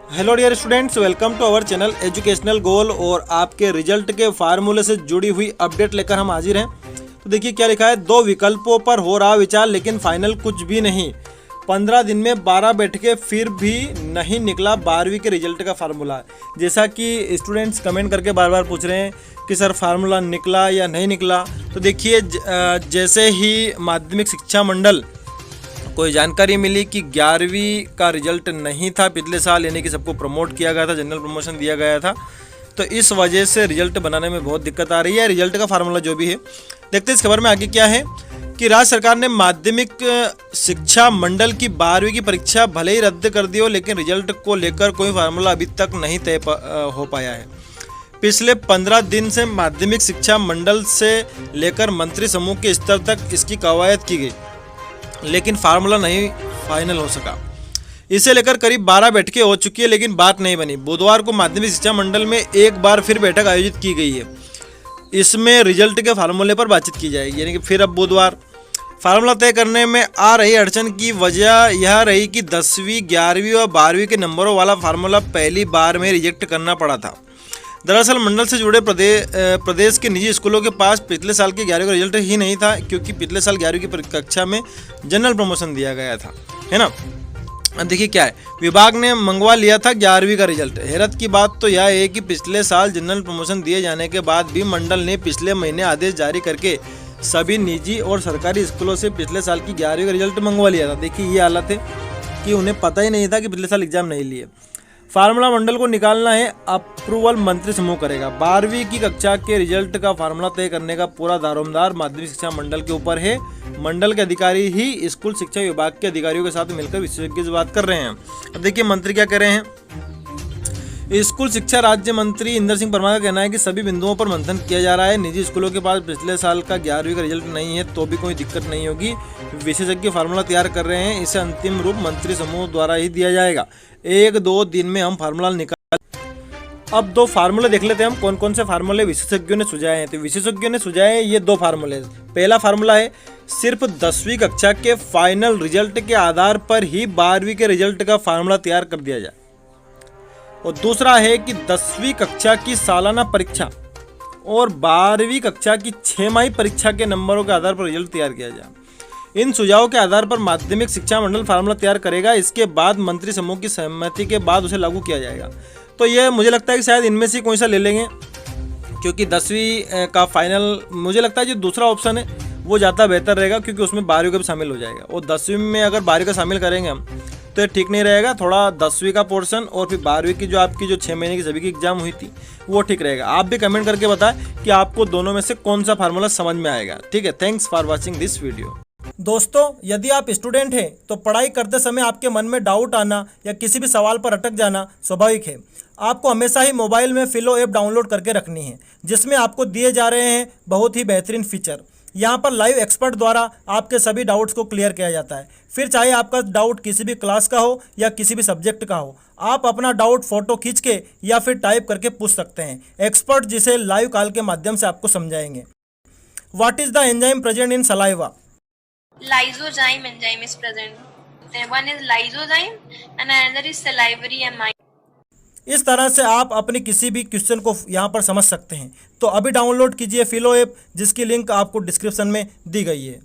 Hello dear students, welcome to our channel educational goal. और आपके result के फार्मूले से जुड़ी हुई अपडेट लेकर हम हाजिर हैं। तो देखिए क्या लिखा है, 2 विकल्पों पर हो रहा विचार लेकिन फाइनल कुछ भी नहीं। 15 दिन में 12 बैठकें फिर भी नहीं निकला 12वीं के रिजल्ट का फार्मूला। जैसा कि स्टूडेंट्स कमेंट करके बार बार पूछ रहे हैं कि सर फार्मूला निकला या नहीं निकला। तो देखिए जैसे ही माध्यमिक शिक्षा मंडल कोई जानकारी मिली कि 11वीं का रिजल्ट नहीं था पिछले साल, यानी कि सबको प्रमोट किया गया था, जनरल प्रमोशन दिया गया था, तो इस वजह से रिजल्ट बनाने में बहुत दिक्कत आ रही है। रिजल्ट का फार्मूला जो भी है, देखते हैं इस खबर में आगे क्या है कि राज्य सरकार ने माध्यमिक शिक्षा मंडल की 12वीं की परीक्षा भले ही रद्द कर दी हो, लेकिन रिजल्ट को लेकर कोई फार्मूला अभी तक नहीं तय हो पाया है। पिछले 15 दिन से माध्यमिक शिक्षा मंडल से लेकर मंत्री समूह के स्तर तक इसकी कवायद की गई, लेकिन फार्मूला नहीं फाइनल हो सका। इसे लेकर करीब 12 बैठकें हो चुकी है, लेकिन बात नहीं बनी। बुधवार को माध्यमिक शिक्षा मंडल में एक बार फिर बैठक आयोजित की गई है। इसमें रिजल्ट के फार्मूले पर बातचीत की जाएगी, यानी कि फिर अब बुधवार फार्मूला तय करने में आ रही अड़चन की वजह यह रही कि 10वीं, 11वीं और 12वीं के नंबरों वाला फार्मूला पहली बार में रिजेक्ट करना पड़ा था। दरअसल मंडल से जुड़े प्रदेश के निजी स्कूलों के पास पिछले साल के 11वीं का रिजल्ट ही नहीं था, क्योंकि पिछले साल 11वीं की कक्षा में जनरल प्रमोशन दिया गया था, है ना। अब देखिए क्या है, विभाग ने मंगवा लिया था 11वीं का रिजल्ट। हैरत की बात तो यह है कि पिछले साल जनरल प्रमोशन दिए जाने के बाद भी मंडल ने पिछले महीने आदेश जारी करके सभी निजी और सरकारी स्कूलों से पिछले साल की 11वीं का रिजल्ट मंगवा लिया था। देखिए ये हालत है कि उन्हें पता ही नहीं था कि पिछले साल एग्जाम नहीं लिए। फार्मूला मंडल को निकालना है, अप्रूवल मंत्री समूह करेगा। 12वीं की कक्षा के रिजल्ट का फार्मूला तय करने का पूरा दारोमदार माध्यमिक शिक्षा मंडल के ऊपर है। मंडल के अधिकारी ही स्कूल शिक्षा विभाग के अधिकारियों के साथ मिलकर विशेषज्ञ से बात कर रहे हैं। अब देखिए मंत्री क्या कह रहे हैं। स्कूल शिक्षा राज्य मंत्री इंदर सिंह परमार का कहना है कि सभी बिंदुओं पर मंथन किया जा रहा है। निजी स्कूलों के पास पिछले साल का 11वीं का रिजल्ट नहीं है तो भी कोई दिक्कत नहीं होगी। विशेषज्ञ फार्मूला तैयार कर रहे हैं, इसे अंतिम रूप मंत्री समूह द्वारा ही दिया जाएगा। 1-2 दिन में हम फार्मूला निकाल। अब 2 फार्मूले देख लेते हैं हम, कौन कौन से फार्मूले विशेषज्ञों ने सुझाए हैं। तो विशेषज्ञों ने सुझाए ये 2 फार्मूले। पहला फार्मूला है सिर्फ 10वीं कक्षा के फाइनल रिजल्ट के आधार पर ही 12वीं के रिजल्ट का फार्मूला तैयार कर दिया जाए। और दूसरा है कि 10वीं कक्षा की सालाना परीक्षा और 12वीं कक्षा की 6माही परीक्षा के नंबरों के आधार पर रिजल्ट तैयार किया जाए। इन सुझावों के आधार पर माध्यमिक शिक्षा मंडल फार्मूला तैयार करेगा। इसके बाद मंत्री समूह की सहमति के बाद उसे लागू किया जाएगा। तो ये मुझे लगता है कि शायद इनमें से कोई सा ले लेंगे, क्योंकि 10वीं का फाइनल मुझे लगता है जो दूसरा ऑप्शन है वो ज़्यादा बेहतर रहेगा, क्योंकि उसमें 12वीं का भी शामिल हो जाएगा। और 10वीं में अगर 12वीं का शामिल करेंगे हम तो ये ठीक नहीं रहेगा। थोड़ा 10वीं का पोर्शन और फिर 12वीं की जो आपकी जो 6 महीने की सभी की एग्जाम हुई थी वो ठीक रहेगा। आप भी कमेंट करके बताएं कि आपको दोनों में से कौन सा फार्मूला समझ में आएगा। ठीक है, thanks for watching this video. दोस्तों, यदि आप स्टूडेंट हैं तो पढ़ाई करते समय आपके मन में डाउट आना या किसी भी सवाल पर अटक जाना स्वाभाविक है। आपको हमेशा ही मोबाइल में फिलो ऐप डाउनलोड करके रखनी है, जिसमें आपको दिए जा रहे हैं बहुत ही बेहतरीन फीचर। यहाँ पर लाइव एक्सपर्ट द्वारा आपके सभी डाउट्स को क्लियर किया जाता है। फिर चाहे आपका डाउट किसी भी क्लास का हो या किसी भी सब्जेक्ट का हो, आप अपना डाउट फोटो खींच के या फिर टाइप करके पूछ सकते हैं। एक्सपर्ट जिसे लाइव कॉल के माध्यम से आपको समझाएंगे। What is the enzyme present in saliva? Lysozyme enzyme is present. One is lysozyme and another is salivary amide. इस तरह से आप अपने किसी भी क्वेश्चन को यहाँ पर समझ सकते हैं। तो अभी डाउनलोड कीजिए फिलो ऐप, जिसकी लिंक आपको डिस्क्रिप्शन में दी गई है।